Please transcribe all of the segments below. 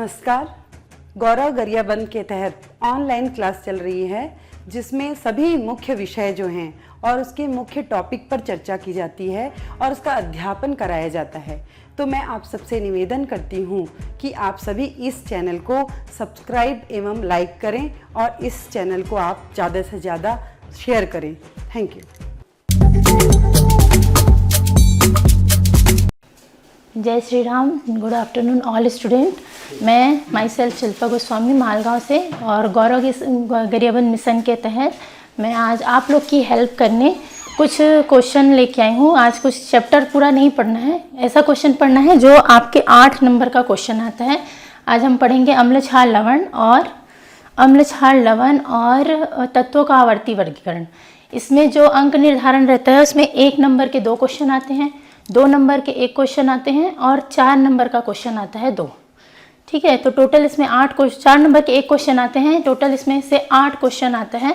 नमस्कार। गौरव गरियाबंद के तहत ऑनलाइन क्लास चल रही है जिसमें सभी मुख्य विषय जो हैं और उसके मुख्य टॉपिक पर चर्चा की जाती है और उसका अध्यापन कराया जाता है। तो मैं आप सबसे निवेदन करती हूँ कि आप सभी इस चैनल को सब्सक्राइब एवं लाइक करें और इस चैनल को आप ज़्यादा से ज़्यादा शेयर करें। Thank you. Jai Shri Ram. Good afternoon all student. मैं माई सेल्फ शिल्पा गोस्वामी मालगांव से और गौरव गरियाबंद मिशन के तहत मैं आज आप लोग की हेल्प करने कुछ क्वेश्चन लेके आई हूँ। आज कुछ चैप्टर पूरा नहीं पढ़ना है, ऐसा क्वेश्चन पढ़ना है जो आपके 8 नंबर का क्वेश्चन आता है। आज हम पढ़ेंगे अम्ल क्षार लवण और तत्वों का आवर्ती वर्गीकरण। इसमें जो अंक निर्धारण रहता है उसमें 1 नंबर के 2 क्वेश्चन आते हैं, 2 नंबर के 1 क्वेश्चन आते हैं और 4 नंबर का क्वेश्चन आता है 2। ठीक है, तो टोटल इसमें 4 नंबर के 1 क्वेश्चन आते हैं, टोटल इसमें से 8 क्वेश्चन आता है।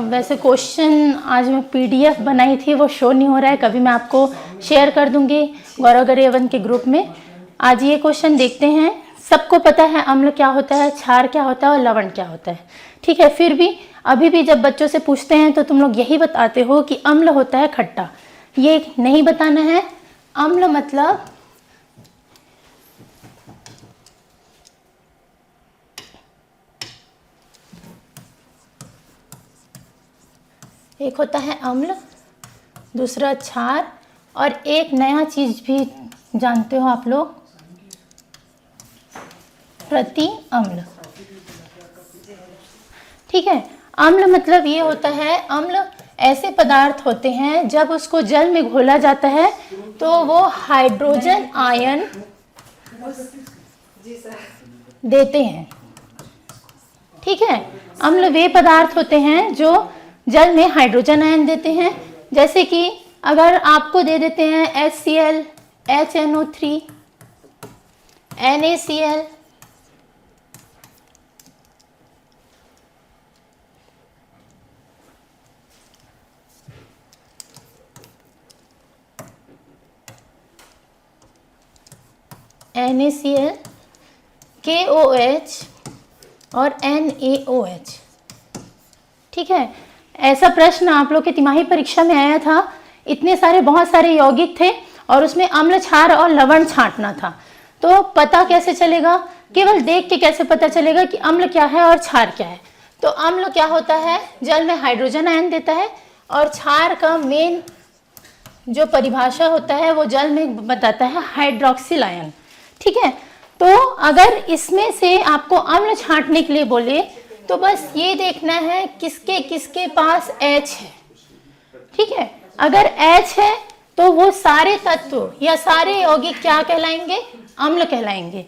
वैसे क्वेश्चन आज मैं PDF बनाई थी, वो शो नहीं हो रहा है, कभी मैं आपको शेयर कर दूंगी गौरव गरियाबंद के ग्रुप में। आज ये क्वेश्चन देखते हैं। सबको पता है अम्ल क्या होता है, क्षार क्या होता है और लवण क्या होता है। ठीक है, फिर भी अभी भी जब बच्चों से पूछते हैं तो तुम लोग यही बताते हो कि अम्ल होता है खट्टा। ये नहीं बताना है। अम्ल मतलब एक होता है अम्ल, दूसरा क्षार और एक नया चीज भी जानते हो आप लोग, प्रति अम्ल। ठीक है, अम्ल मतलब ये होता है, अम्ल ऐसे पदार्थ होते हैं जब उसको जल में घोला जाता है तो वो हाइड्रोजन आयन देते हैं। ठीक है, अम्ल वे पदार्थ होते हैं जो जल में हाइड्रोजन आयन देते हैं। जैसे कि अगर आपको दे देते हैं HCl, HNO3, NaCl, NaCl, KOH और NaOH। ठीक है, ऐसा प्रश्न आप लोग के तिमाही परीक्षा में आया था। इतने सारे बहुत सारे यौगिक थे और उसमें अम्ल, क्षार और लवण छांटना था। तो पता कैसे चलेगा, केवल देख के कैसे पता चलेगा कि अम्ल क्या है और क्षार क्या है। तो अम्ल क्या होता है, जल में हाइड्रोजन आयन देता है और क्षार का मेन जो परिभाषा होता है वो जल में बताता है हाइड्रोक्सिल आयन। ठीक है, तो अगर इसमें से आपको अम्ल छांटने के लिए बोले तो बस ये देखना है किसके किसके पास H है। ठीक है, अगर H है तो वो सारे तत्व या सारे यौगिक क्या कहलाएंगे, अम्ल कहलाएंगे।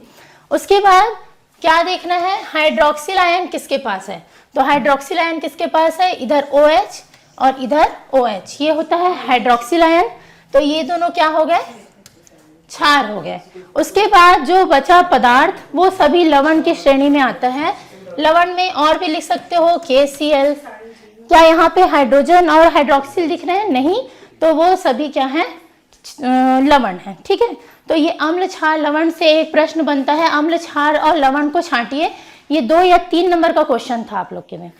उसके बाद क्या देखना है, हाइड्रोक्सिल आयन किसके पास है। तो हाइड्रोक्सिल आयन किसके पास है, इधर OH और इधर OH, ये होता है हाइड्रोक्सिल आयन। तो ये दोनों क्या हो गए, क्षार हो गए। उसके बाद जो बचा पदार्थ वो सभी लवण की श्रेणी में आता है। लवण में और भी लिख सकते हो KCl। क्या यहाँ पे हाइड्रोजन और हाइड्रोक्सिल दिख रहे हैं, नहीं, तो वो सभी क्या है, लवण है। ठीक है, तो ये अम्ल, क्षार, लवण से एक प्रश्न बनता है, अम्ल, क्षार और लवण को छांटिए। ये 2 या 3 नंबर का क्वेश्चन था आप लोग के में,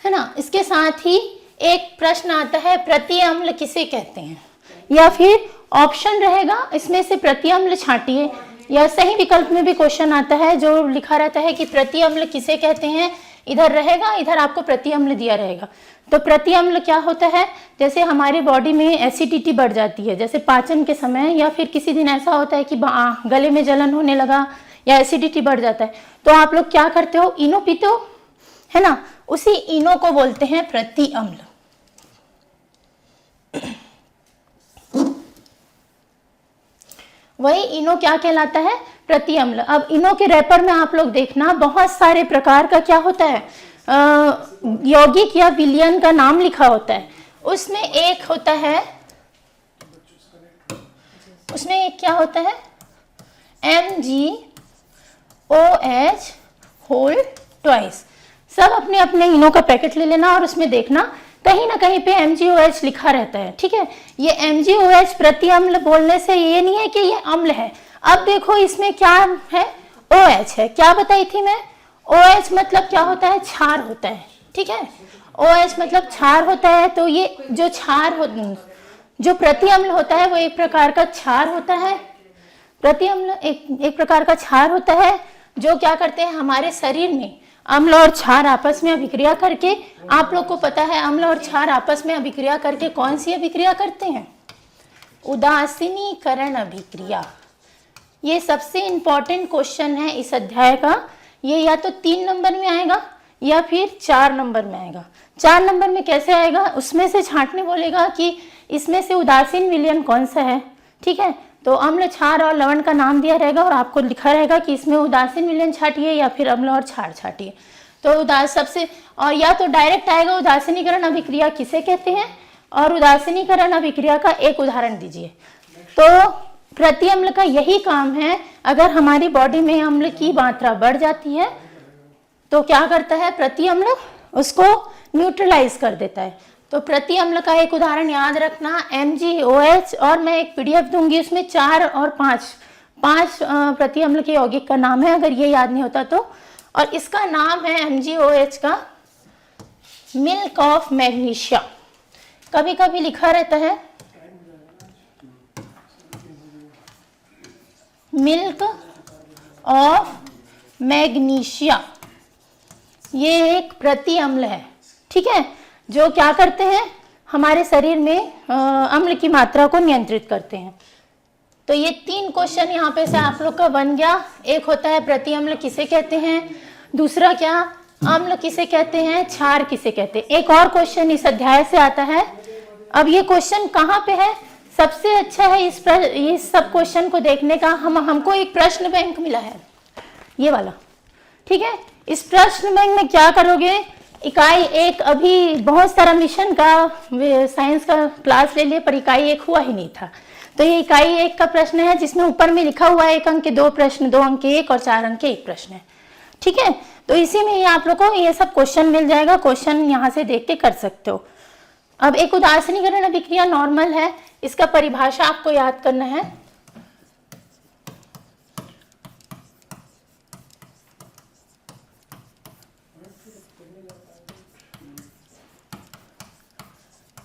है ना। इसके साथ ही एक प्रश्न आता है, प्रति अम्ल किसे कहते हैं, या फिर ऑप्शन रहेगा इसमें से प्रति अम्ल छांटिए, या सही विकल्प में भी क्वेश्चन आता है जो लिखा रहता है कि प्रति अम्ल किसे कहते हैं। इधर रहेगा, इधर आपको प्रति अम्ल दिया रहेगा। तो प्रति अम्ल क्या होता है, जैसे हमारी बॉडी में एसिडिटी बढ़ जाती है, जैसे पाचन के समय, या फिर किसी दिन ऐसा होता है कि गले में जलन होने लगा या एसिडिटी बढ़ जाता है, तो आप लोग क्या करते हो, इनो पीते हो, है ना। उसी इनो को बोलते हैं प्रति अम्ल। वही इनो क्या कहलाता है, प्रति अम्ल। अब इनो के रैपर में आप लोग देखना बहुत सारे प्रकार का क्या होता है, यौगिक या विलयन का नाम लिखा होता है। उसमें एक होता है, उसमें एक क्या होता है, MgOH होल ट्वाइस। सब अपने अपने इनो का पैकेट ले लेना और उसमें देखना कहीं ना कहीं पे MgOH लिखा रहता है। ठीक है, ये MgOH प्रति अम्ल बोलने से ये नहीं है कि ये अम्ल है। अब देखो इसमें क्या है, OH है। क्या बताई थी मैं? OH मतलब क्या होता है? क्षार होता है। ठीक है, OH मतलब क्षार होता है। तो ये जो जो प्रति अम्ल होता है वो एक प्रकार का क्षार होता है। प्रति अम्ल एक प्रकार का क्षार होता है जो क्या करते हैं, हमारे शरीर में अम्ल और क्षार आपस में अभिक्रिया करके, आप लोग को पता है अम्ल और क्षार आपस में अभिक्रिया करके कौन सी अभिक्रिया करते हैं? उदासीनीकरण अभिक्रिया। ये सबसे इंपॉर्टेंट क्वेश्चन है इस अध्याय का। ये या तो 3 नंबर में आएगा या फिर 4 नंबर में आएगा। 4 नंबर में कैसे आएगा? उसमें से छांटने बोलेगा कि इसमें से उदासीन विलयन कौन सा है। ठीक है, तो अम्ल, क्षार और लवण का नाम दिया रहेगा और आपको लिखा रहेगा कि इसमें उदासीन विलयन छाटिए या फिर अम्ल और क्षार छाटिए। तो सबसे, और या तो डायरेक्ट आएगा उदासीनीकरण अभिक्रिया किसे कहते हैं, और उदासीनीकरण अभिक्रिया का एक उदाहरण दीजिए। तो प्रति अम्ल का यही काम है, अगर हमारी बॉडी में अम्ल की मात्रा बढ़ जाती है तो क्या करता है प्रति अम्ल? उसको न्यूट्रलाइज कर देता है। तो प्रति अम्ल का एक उदाहरण याद रखना MgOH, और मैं एक PDF दूंगी उसमें 4 और 5 प्रति अम्ल के यौगिक का नाम है, अगर ये याद नहीं होता तो। और इसका नाम है MgOH का मिल्क ऑफ मैग्नीशिया। कभी कभी लिखा रहता है मिल्क ऑफ मैग्नीशिया। ये एक प्रति अम्ल है। ठीक है, जो क्या करते हैं, हमारे शरीर में अम्ल की मात्रा को नियंत्रित करते हैं। तो ये 3 क्वेश्चन यहाँ पे से आप लोग का बन गया। एक होता है प्रति अम्ल किसे कहते हैं, दूसरा क्या अम्ल किसे कहते हैं, क्षार किसे कहते हैं। एक और क्वेश्चन इस अध्याय से आता है। अब ये क्वेश्चन कहाँ पे है? सबसे अच्छा है इस सब क्वेश्चन को देखने का, हमको एक प्रश्न बैंक मिला है, ये वाला। ठीक है, इस प्रश्न बैंक में क्या करोगे, इकाई 1 अभी बहुत सारा मिशन का साइंस का क्लास ले लिए पर इकाई 1 हुआ ही नहीं था। तो ये इकाई 1 का प्रश्न है जिसमें ऊपर में लिखा हुआ है 1 अंक के 2 प्रश्न, 2 अंक के 1 और 4 अंक के 1 प्रश्न है। ठीक है, तो इसी में ही आप लोग को ये सब क्वेश्चन मिल जाएगा। क्वेश्चन यहाँ से देख के कर सकते हो। अब एक उदासीनीकरण अभिक्रिया नॉर्मल है, इसका परिभाषा आपको याद करना है।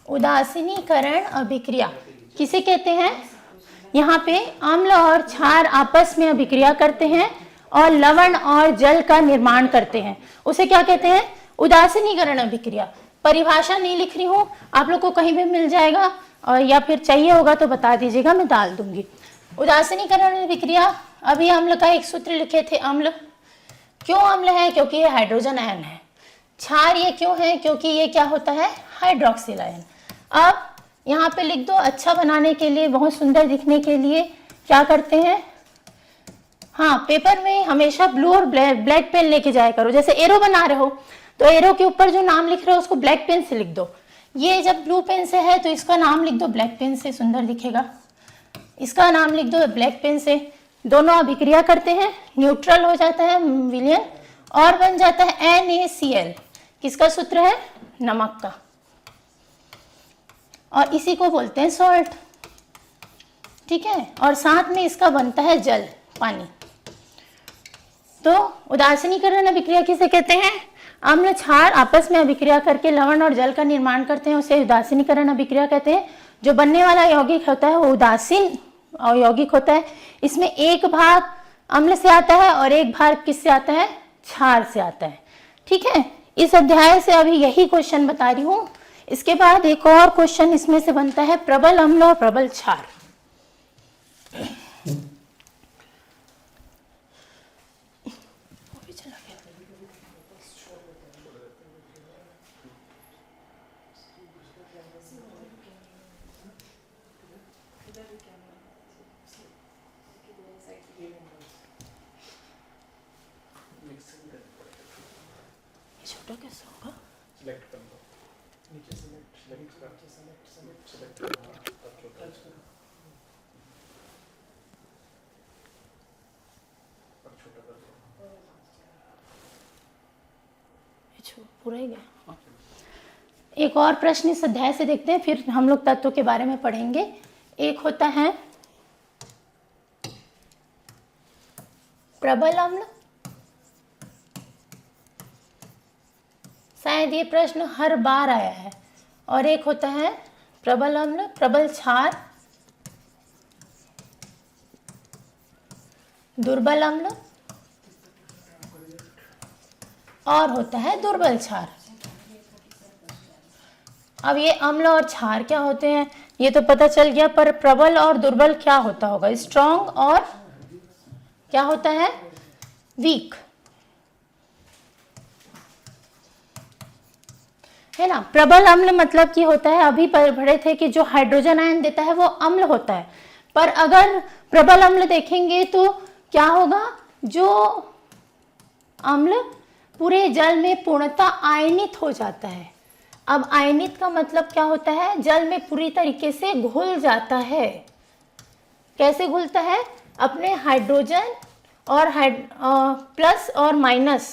उदासीनीकरण अभिक्रिया किसे कहते हैं? यहाँ पे अम्ल और क्षार आपस में अभिक्रिया करते हैं और लवण और जल का निर्माण करते हैं, उसे क्या कहते हैं? उदासीनीकरण अभिक्रिया। परिभाषा नहीं लिख रही हूँ, आप लोग को कहीं भी मिल जाएगा, और या फिर चाहिए होगा तो बता दीजिएगा, मैं डाल दूंगी। उदासीनीकरण अभिक्रिया, अभी अम्ल का एक सूत्र लिखे थे। अम्ल क्यों अम्ल है? क्योंकि ये हाइड्रोजन आयन है। क्षार ये क्यों है? क्योंकि ये क्या होता है? Hydroxyl ion. अब यहाँ पे लिख दो, अच्छा बनाने के लिए, बहुत सुंदर दिखने के लिए क्या करते हैं, हाँ, पेपर में हमेशा ब्लू और ब्लैक पेन लेके जाया करो। जैसे एरो बना रहे हो तो एरो के ऊपर जो नाम लिख रहे हो उसको ब्लैक पेन से लिख दो। ये जब ब्लू पेन से है तो इसका नाम लिख दो ब्लैक पेन से, सुंदर दिखेगा। इसका नाम लिख दो ब्लैक पेन से। दोनों अभिक्रिया करते हैं, न्यूट्रल हो जाता है विलयन और बन जाता है NaCl। किसका सूत्र है? नमक का, और इसी को बोलते हैं सॉल्ट। ठीक है, और साथ में इसका बनता है जल, पानी। तो उदासीनीकरण अभिक्रिया किसे कहते हैं? अम्ल क्षार आपस में अभिक्रिया करके लवण और जल का निर्माण करते हैं, उसे उदासीनीकरण अभिक्रिया कहते हैं। जो बनने वाला यौगिक होता है वो उदासीन यौगिक होता है। इसमें एक भाग अम्ल से आता है और एक भाग किससे आता है? क्षार से आता है। ठीक है, इस अध्याय से अभी यही क्वेश्चन बता रही हूँ। इसके बाद एक और क्वेश्चन इसमें से बनता है प्रबल अम्ल और प्रबल क्षार। छोटा कैसे होगा? सिलेक्ट कर लो, नीचे सिलेक्ट कर पूरा ही गया। एक और प्रश्न इस अध्याय से देखते हैं, फिर हम लोग तत्वों के बारे में पढ़ेंगे। एक होता है प्रबल अम्ल, शायद ये प्रश्न हर बार आया है। और एक होता है प्रबल अम्ल, प्रबल क्षार, दुर्बल अम्ल, और होता है दुर्बल क्षार। अब ये अम्ल और क्षार क्या होते हैं ये तो पता चल गया, पर प्रबल और दुर्बल क्या होता होगा? स्ट्रॉन्ग और क्या होता है? वीक, है ना। प्रबल अम्ल मतलब कि होता है, अभी पढ़े थे कि जो हाइड्रोजन आयन देता है वो अम्ल होता है। पर अगर प्रबल अम्ल देखेंगे तो क्या होगा? जो अम्ल पूरे जल में पूर्णतः आयनित हो जाता है। अब आयनित का मतलब क्या होता है? जल में पूरी तरीके से घुल जाता है। कैसे घुलता है? अपने हाइड्रोजन और प्लस और माइनस,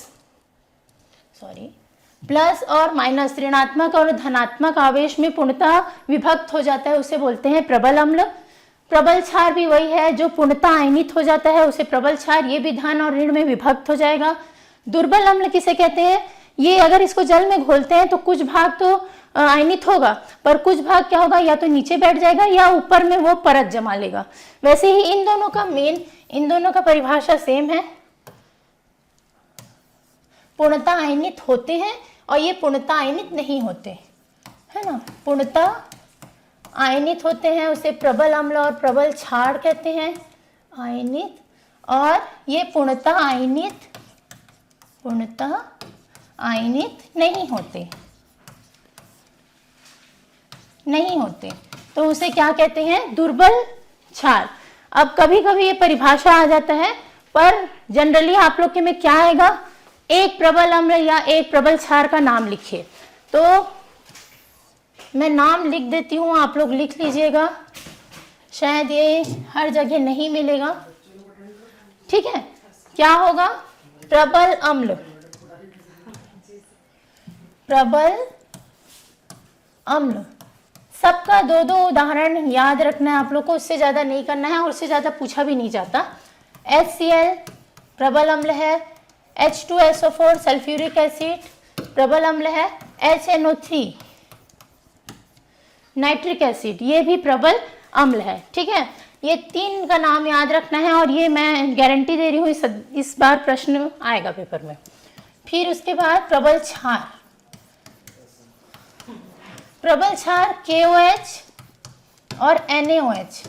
प्लस और माइनस, ऋणात्मक और धनात्मक आवेश में पूर्णतः विभक्त हो जाता है, उसे बोलते हैं प्रबल अम्ल। प्रबल क्षार भी वही है, जो पूर्णतः आयनित हो जाता है उसे प्रबल क्षार, ये भी धन और ऋण में विभक्त हो जाएगा। दुर्बल अम्ल किसे कहते हैं? ये अगर इसको जल में घोलते हैं तो कुछ भाग तो आयनित होगा, पर कुछ भाग क्या होगा? या तो नीचे बैठ जाएगा या ऊपर में वो परत जमा लेगा। वैसे ही इन दोनों का परिभाषा सेम है, पूर्णतः आयनित होते हैं और ये पूर्णतः आयनित नहीं होते, है ना। पूर्णतः आयनित होते हैं उसे प्रबल अम्ल और प्रबल क्षार कहते हैं, आयनित। और ये पूर्णतः आयनित नहीं होते, तो उसे क्या कहते हैं? दुर्बल क्षार। अब कभी कभी ये परिभाषा आ जाता है, पर जनरली आप लोग के में क्या आएगा? एक प्रबल अम्ल या एक प्रबल क्षार का नाम लिखिए। तो मैं नाम लिख देती हूँ, आप लोग लिख लीजिएगा, शायद ये हर जगह नहीं मिलेगा। ठीक है, क्या होगा? प्रबल अम्ल, सबका दो दो उदाहरण याद रखना है आप लोग को, उससे ज्यादा नहीं करना है और उससे ज्यादा पूछा भी नहीं जाता। HCl प्रबल अम्ल है, H2SO4 सल्फ्यूरिक एसिड प्रबल अम्ल है, HNO3 नाइट्रिक एसिड ये भी प्रबल अम्ल है। ठीक है, ये तीन का नाम याद रखना है और ये मैं गारंटी दे रही हूँ इस बार प्रश्न आएगा पेपर में। फिर उसके बाद प्रबल क्षार, KOH और NaOH,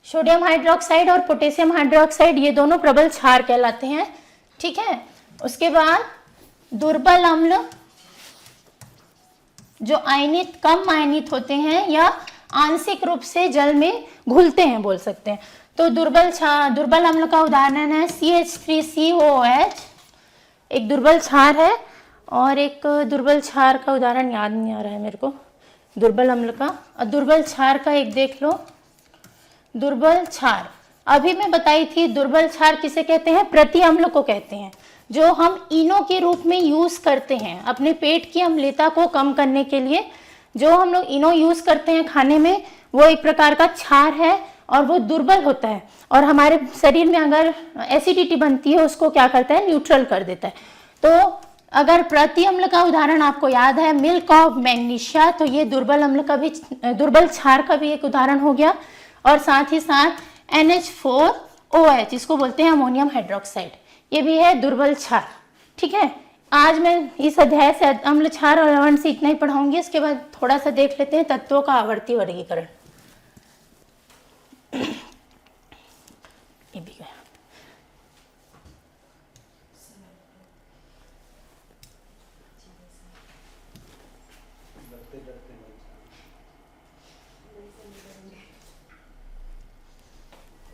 सोडियम हाइड्रोक्साइड और पोटेशियम हाइड्रोक्साइड, ये दोनों प्रबल क्षार कहलाते हैं। ठीक है, उसके बाद दुर्बल अम्ल जो कम आयनित होते हैं या आंशिक रूप से जल में घुलते हैं बोल सकते हैं। तो दुर्बल अम्ल का उदाहरण है CH3COOH, एक दुर्बल क्षार है। और एक दुर्बल क्षार का उदाहरण याद नहीं आ रहा है मेरे को, दुर्बल अम्ल का। और दुर्बल क्षार का एक देख लो, दुर्बल क्षार अभी मैं बताई थी। दुर्बल क्षार किसे कहते हैं? प्रति अम्ल को कहते हैं, जो हम इनो के रूप में यूज करते हैं अपने पेट की अम्लता को कम करने के लिए। जो हम लोग इनो यूज करते हैं खाने में, वो एक प्रकार का क्षार है और वो दुर्बल होता है, और हमारे शरीर में अगर एसिडिटी बनती है उसको क्या करता है? न्यूट्रल कर देता है। तो अगर प्रति अम्ल का उदाहरण आपको याद है मिल्क ऑफ मैग्नीशिया, तो ये दुर्बल क्षार का भी एक उदाहरण हो गया। और साथ ही साथ NH4OH, इसको बोलते हैं अमोनियम हाइड्रोक्साइड, ये भी है दुर्बल क्षार। ठीक है, आज मैं इस अध्याय से अम्ल क्षार और लवण से इतना ही पढ़ाऊंगी। इसके बाद थोड़ा सा देख लेते हैं तत्वों का आवर्ती वर्गीकरण। ये भी गया।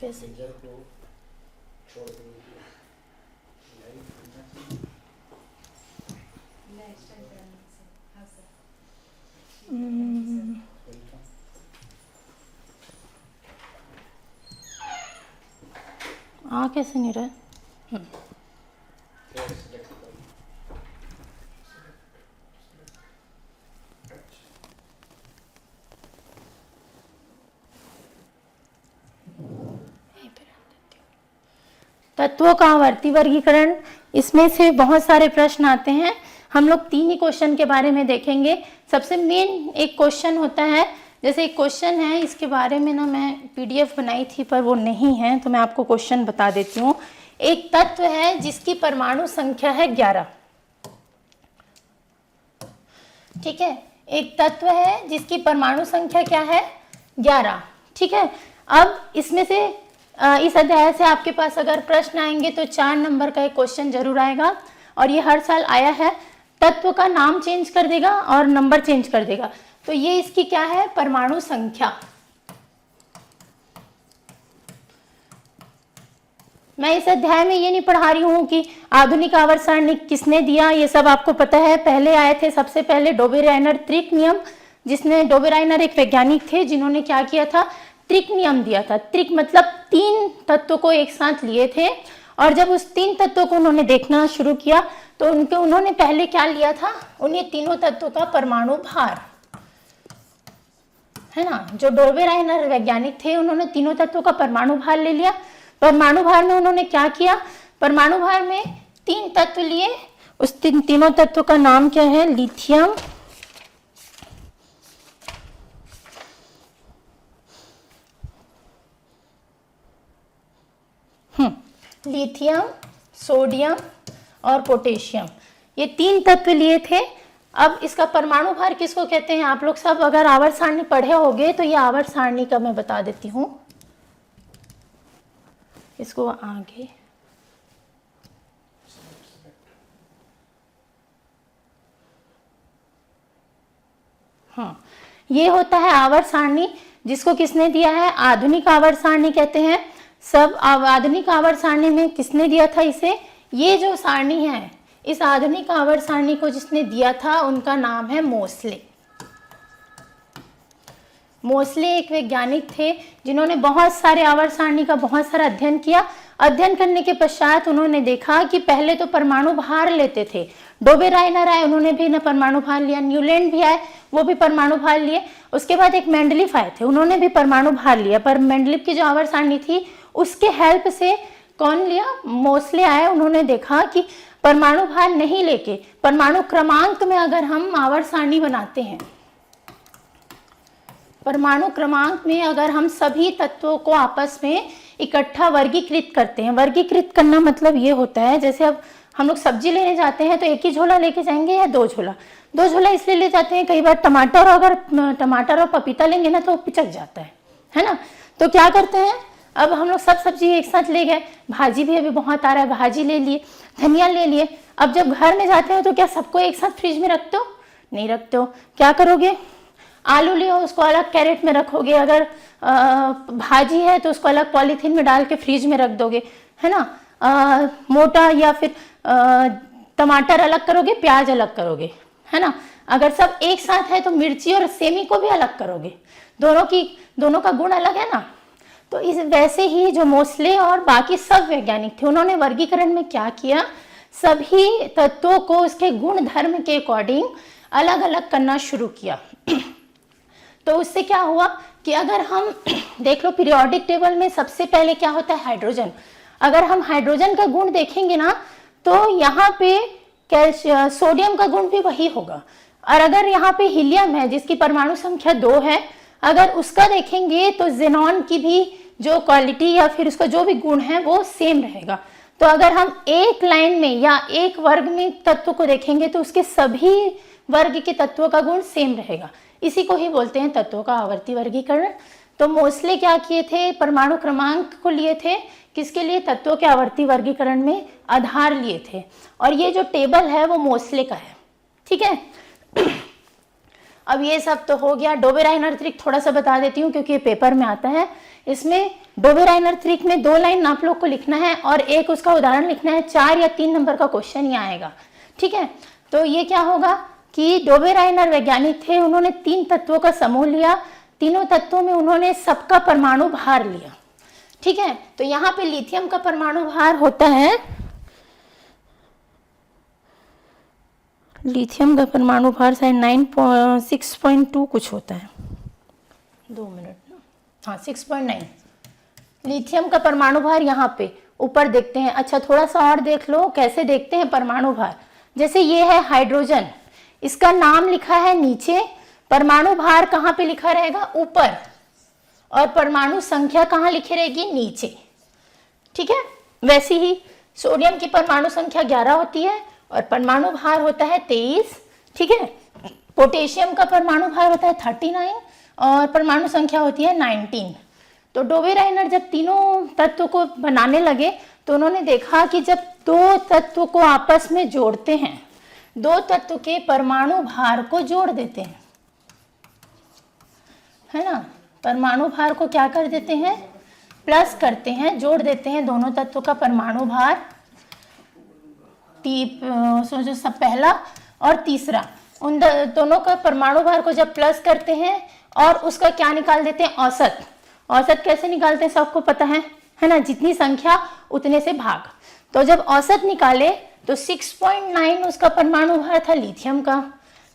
कैसे? कैसे नहीं रहा? तत्वों का आवर्ती वर्गीकरण, इसमें से बहुत सारे प्रश्न आते हैं। हम लोग 3 ही क्वेश्चन के बारे में देखेंगे। सबसे मेन एक क्वेश्चन होता है, जैसे एक क्वेश्चन है, इसके बारे में ना मैं PDF बनाई थी पर वो नहीं है, तो मैं आपको क्वेश्चन बता देती हूँ। एक तत्व है जिसकी परमाणु संख्या है 11, ठीक है। एक तत्व है जिसकी परमाणु संख्या क्या है, 11, ठीक है। अब इसमें से इस अध्याय से आपके पास अगर प्रश्न आएंगे तो 4 नंबर का एक क्वेश्चन जरूर आएगा, और ये हर साल आया है। तत्व का नाम चेंज कर देगा और नंबर चेंज कर देगा। तो ये इसकी क्या है, परमाणु संख्या। मैं इस अध्याय में ये नहीं पढ़ा रही हूँ कि आधुनिक आवर्त सारणी किसने दिया, ये सब आपको पता है। पहले आए थे सबसे पहले डोबेराइनर त्रिक नियम, जिसने डोबेराइनर एक वैज्ञानिक थे जिन्होंने क्या किया था, त्रिक नियम दिया था। त्रिक मतलब 3 तत्वों को एक साथ लिए थे, और जब उस 3 तत्वों को उन्होंने देखना शुरू किया तो उन्होंने पहले क्या लिया था, उन्हें तीनों तत्वों का परमाणु भार, है ना। जो डोबेराइनर वैज्ञानिक थे उन्होंने तीनों तत्वों का परमाणु भार ले लिया। परमाणु भार में उन्होंने क्या किया, परमाणु भार में 3 तत्व लिए। उस तीनों तत्वों का नाम क्या है, लिथियम, लिथियम, सोडियम और पोटेशियम, ये 3 तत्व लिए थे। अब इसका परमाणु भार किसको कहते हैं, आप लोग सब अगर आवर्त सारणी पढ़े होंगे तो ये आवर्त सारणी का मैं बता देती हूँ, इसको आगे। हाँ, ये होता है आवर्त सारणी, जिसको किसने दिया है, आधुनिक आवर्त सारणी कहते हैं। सब आधुनिक आवर्त सारणी में किसने दिया था इसे, ये जो सारणी है, इस आधुनिक आवर्त सारणी को जिसने दिया था उनका नाम है मोसले। मोसले एक वैज्ञानिक थे जिन्होंने बहुत सारे आवर्त सारणी का बहुत सारा अध्ययन किया। अध्ययन करने के पश्चात उन्होंने देखा कि पहले तो परमाणु भार लेते थे। डोबेराइनर आए, उन्होंने भी ना परमाणु भार लिया। न्यूलैंड भी आए, वो भी परमाणु भार लिए। उसके बाद एक मेंडलीफ आए थे, उन्होंने भी परमाणु भार लिया। पर मेंडलीफ की जो आवर्त सारणी थी उसके हेल्प से कौन लिया, मोसले आए। उन्होंने देखा कि परमाणु भार नहीं लेके परमाणु क्रमांक में अगर हम आवर्त सारणी बनाते हैं, परमाणु क्रमांक में अगर हम सभी तत्वों को आपस में इकट्ठा वर्गीकृत करते हैं। वर्गीकृत करना मतलब ये होता है, जैसे अब हम लोग सब्जी लेने जाते हैं तो एक ही झोला लेके जाएंगे या 2 झोला। 2 झोला इसलिए ले जाते हैं, कई बार टमाटर, अगर टमाटर और पपीता लेंगे ना तो पिचक जाता है ना। तो क्या करते हैं, अब हम लोग सब सब्जी एक साथ ले गए। भाजी भी अभी बहुत आ रहा है, भाजी ले लिए, धनिया ले लिए। अब जब घर में जाते हो तो क्या सबको एक साथ फ्रिज में रखते हो, नहीं रखते हो। क्या करोगे, आलू लियो, उसको अलग कैरेट में रखोगे। अगर भाजी है तो उसको अलग पॉलीथीन में डाल के फ्रिज में रख दोगे, है ना। मोटा या फिर टमाटर अलग करोगे, प्याज अलग करोगे, है ना। अगर सब एक साथ है तो मिर्ची और सेमी को भी अलग करोगे, दोनों का गुण अलग है ना। तो इस वैसे ही जो मोसले और बाकी सब वैज्ञानिक थे, उन्होंने वर्गीकरण में क्या किया, सभी तत्वों को उसके गुण धर्म के अकॉर्डिंग अलग अलग करना शुरू किया। तो उससे क्या हुआ कि अगर हम देख लो पीरियोडिक टेबल में सबसे पहले क्या होता है, हाइड्रोजन। अगर हम हाइड्रोजन का गुण देखेंगे ना तो यहाँ पे सोडियम का गुण भी वही होगा। और अगर यहाँ पे हीलियम है जिसकी परमाणु संख्या 2 है, अगर उसका देखेंगे तो जेनॉन की भी जो क्वालिटी या फिर उसका जो भी गुण है वो सेम रहेगा। तो अगर हम एक लाइन में या एक वर्ग में तत्व को देखेंगे तो उसके सभी वर्ग के तत्वों का गुण सेम रहेगा। इसी को ही बोलते हैं तत्वों का आवर्ती वर्गीकरण। तो मोसले क्या किए थे, परमाणु क्रमांक को लिए थे, किसके लिए, तत्वों के आवर्ती वर्गीकरण में आधार लिए थे। और ये जो टेबल है वो मोसले का है, ठीक है। अब ये सब तो हो गया। डोबेराइनर त्रिक थोड़ा सा बता देती हूँ क्योंकि ये पेपर में आता है। इसमें डोबेराइनर त्रिक में 2 लाइन आप लोग को लिखना है और एक उसका उदाहरण लिखना है। 4 या 3 नंबर का क्वेश्चन ये आएगा, ठीक है। तो ये क्या होगा कि डोबेराइनर वैज्ञानिक थे, उन्होंने 3 तत्वों का समूह लिया। तीनों तत्वों में उन्होंने सबका परमाणु भार लिया, ठीक है। तो यहाँ पे लिथियम का परमाणु भार होता है, लिथियम का परमाणु भार शायद 6.2 कुछ होता है, 2 मिनट ना, हाँ 6.9। लिथियम का परमाणु भार यहाँ पे ऊपर देखते हैं। अच्छा थोड़ा सा और देख लो, कैसे देखते हैं परमाणु भार। जैसे ये है हाइड्रोजन, इसका नाम लिखा है नीचे, परमाणु भार कहाँ पे लिखा रहेगा, ऊपर, और परमाणु संख्या कहाँ लिखी रहेगी, नीचे। ठीक है, वैसे ही सोडियम की परमाणु संख्या 11 होती है और परमाणु भार होता है 23। ठीक है, पोटेशियम का परमाणु भार होता है 39 और परमाणु संख्या होती है 19। तो डोबे-राइनर जब तीनों तत्व को बनाने लगे तो उन्होंने देखा कि जब दो तत्व को आपस में जोड़ते हैं, दो तत्व के परमाणु भार को जोड़ देते हैं, है ना, परमाणु भार को क्या कर देते हैं, प्लस करते हैं, जोड़ देते हैं दोनों तत्वों का परमाणु भार। सोचो सब पहला और तीसरा, उन दोनों का परमाणु भार को जब प्लस करते हैं और उसका क्या निकाल देते हैं, औसत। औसत कैसे निकालते हैं सबको पता है ना, जितनी संख्या उतने से भाग। तो जब औसत निकाले तो 6.9 उसका परमाणु भार था लिथियम का,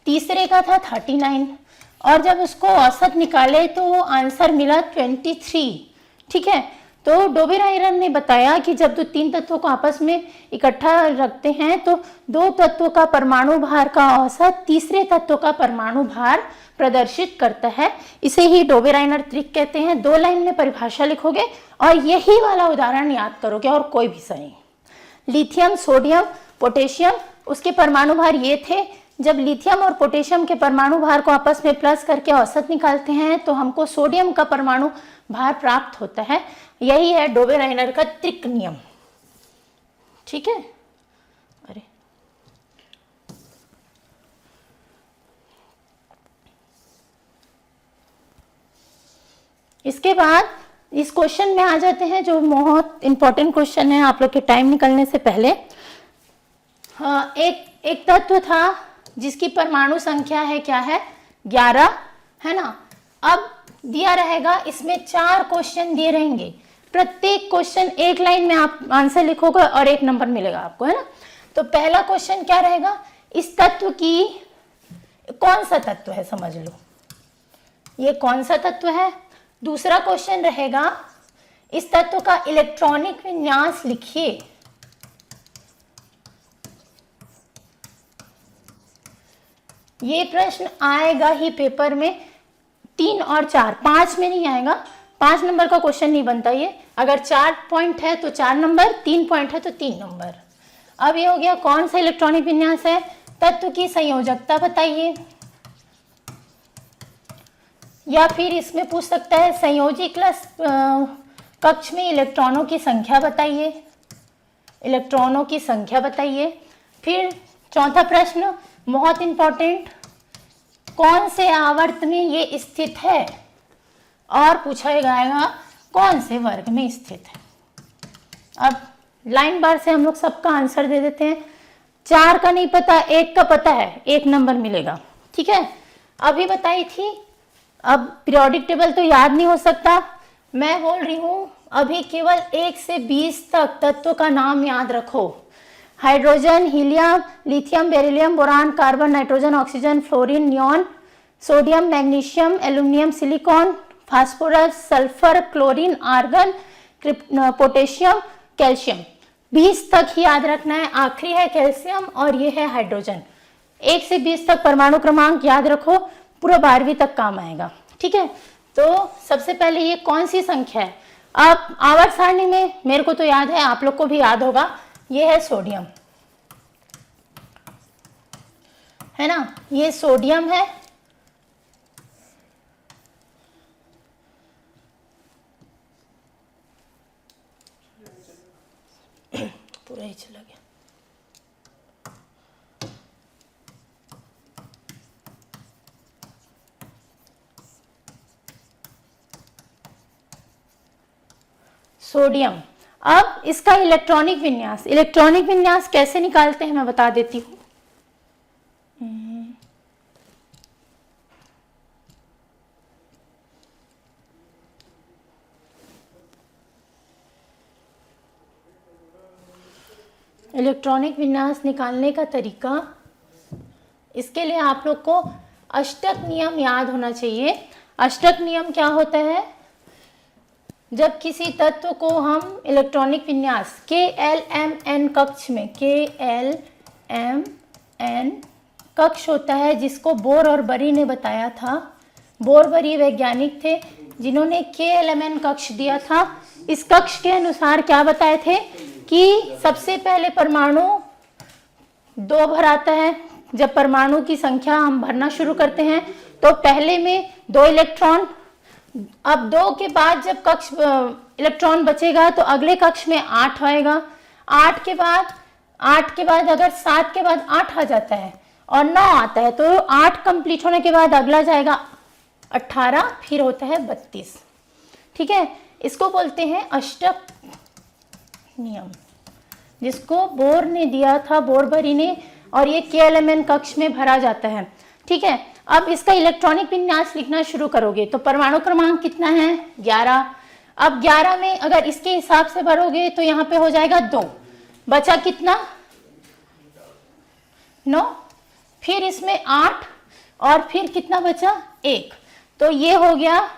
तीसरे का था 39, और जब उसको औसत निकाले तो वो आंसर मिला 23। ठीक है, तो डोबे-राइनर ने बताया कि जब दो तीन तत्वों को आपस में इकट्ठा रखते हैं तो दो तत्वों का परमाणु भार का औसत तीसरे तत्व का परमाणु भार प्रदर्शित करता है। इसे ही डोबे-राइनर ट्रिक कहते हैं। 2 लाइन में परिभाषा लिखोगे और यही वाला उदाहरण याद करोगे और कोई भी सही। लिथियम, सोडियम, पोटेशियम, उसके परमाणु भार ये थे। जब लिथियम और पोटेशियम के परमाणु भार को आपस में प्लस करके औसत निकालते हैं तो हमको सोडियम का परमाणु भार प्राप्त होता है। यही है डोबे-राइनर का त्रिक नियम। ठीक है, अरे इसके बाद इस क्वेश्चन में आ जाते हैं जो बहुत इंपॉर्टेंट क्वेश्चन है आप लोग के टाइम निकलने से पहले। हाँ, एक तत्व था जिसकी परमाणु संख्या है क्या है, 11, है ना। अब दिया रहेगा, इसमें 4 क्वेश्चन दिए रहेंगे, प्रत्येक क्वेश्चन एक लाइन में आप आंसर लिखोगे और 1 नंबर मिलेगा आपको, है ना। तो पहला क्वेश्चन क्या रहेगा, इस तत्व की कौन सा तत्व है, समझ लो ये कौन सा तत्व है। दूसरा क्वेश्चन रहेगा, इस तत्व का इलेक्ट्रॉनिक विन्यास लिखिए। ये प्रश्न आएगा ही पेपर में 3 और 4, 5 में नहीं आएगा। 5 नंबर का क्वेश्चन नहीं बनता ये। अगर 4 पॉइंट है तो 4 नंबर, 3 पॉइंट है तो 3 नंबर। अब ये हो गया कौन सा इलेक्ट्रॉनिक विन्यास है, तत्व की संयोजकता बताइए, या फिर इसमें पूछ सकता है संयोजी कक्ष में इलेक्ट्रॉनों की संख्या बताइए, इलेक्ट्रॉनों की संख्या बताइए। फिर चौथा प्रश्न बहुत इंपॉर्टेंट, कौन से आवर्त में ये स्थित है, और पूछा जाएगा कौन से वर्ग में स्थित है। अब लाइन बार से हम लोग सबका आंसर दे देते हैं। 4 का नहीं पता, 1 का पता है, 1 नंबर मिलेगा। ठीक है, अभी बताई थी। अब पीरियोडिक टेबल तो याद नहीं हो सकता, मैं बोल रही हूँ अभी केवल 1 से 20 तक तत्वों का नाम याद रखो। Hydrogen, helium, lithium, beryllium, boron, carbon, nitrogen, oxygen, fluorine, neon, sodium, magnesium, aluminium, silicon, phosphorus, sulphur, chlorine, argon, potassium, calcium. 20 तक ही याद रखना है। आखिरी है कैल्शियम और ये है हाइड्रोजन। 1 से 20 तक परमाणु क्रमांक याद रखो, पूरा 12वीं तक काम आएगा। ठीक है, तो सबसे पहले ये कौन सी संख्या है। अब आवर्त सारणी में मेरे को तो याद है, आप लोग को भी याद होगा, ये है सोडियम, है ना, ये सोडियम है। पूरा ही चला गया। सोडियम। अब इसका इलेक्ट्रॉनिक विन्यास कैसे निकालते हैं मैं बता देती हूँ। इलेक्ट्रॉनिक विन्यास निकालने का तरीका, इसके लिए आप लोग को अष्टक नियम याद होना चाहिए। अष्टक नियम क्या होता है, जब किसी तत्व को हम इलेक्ट्रॉनिक विन्यास KLMN कक्ष में, KLMN कक्ष होता है जिसको बोर और बरी ने बताया था। बोर बरी वैज्ञानिक थे जिन्होंने KLMN कक्ष दिया था। इस कक्ष के अनुसार क्या बताए थे कि सबसे पहले परमाणु 2 भर आता है। जब परमाणु की संख्या हम भरना शुरू करते हैं तो पहले में 2 इलेक्ट्रॉन, अब 2 के बाद जब कक्ष इलेक्ट्रॉन बचेगा तो अगले कक्ष में 8 आएगा। 8 के बाद अगर 7 के बाद 8 आ जाता है और 9 आता है तो 8 कंप्लीट होने के बाद अगला जाएगा 18, फिर होता है 32। ठीक है, इसको बोलते हैं अष्टक नियम, जिसको बोर ने दिया था, बोर बरी ने, और ये KLMN कक्ष में भरा जाता है। ठीक है, अब इसका इलेक्ट्रॉनिक विन्यास लिखना शुरू करोगे तो परमाणु क्रमांक कितना है 11। अब 11 में अगर इसके हिसाब से भरोगे तो यहाँ पे हो जाएगा 2, बचा कितना 9, फिर इसमें 8 और फिर कितना बचा 1। तो ये हो गया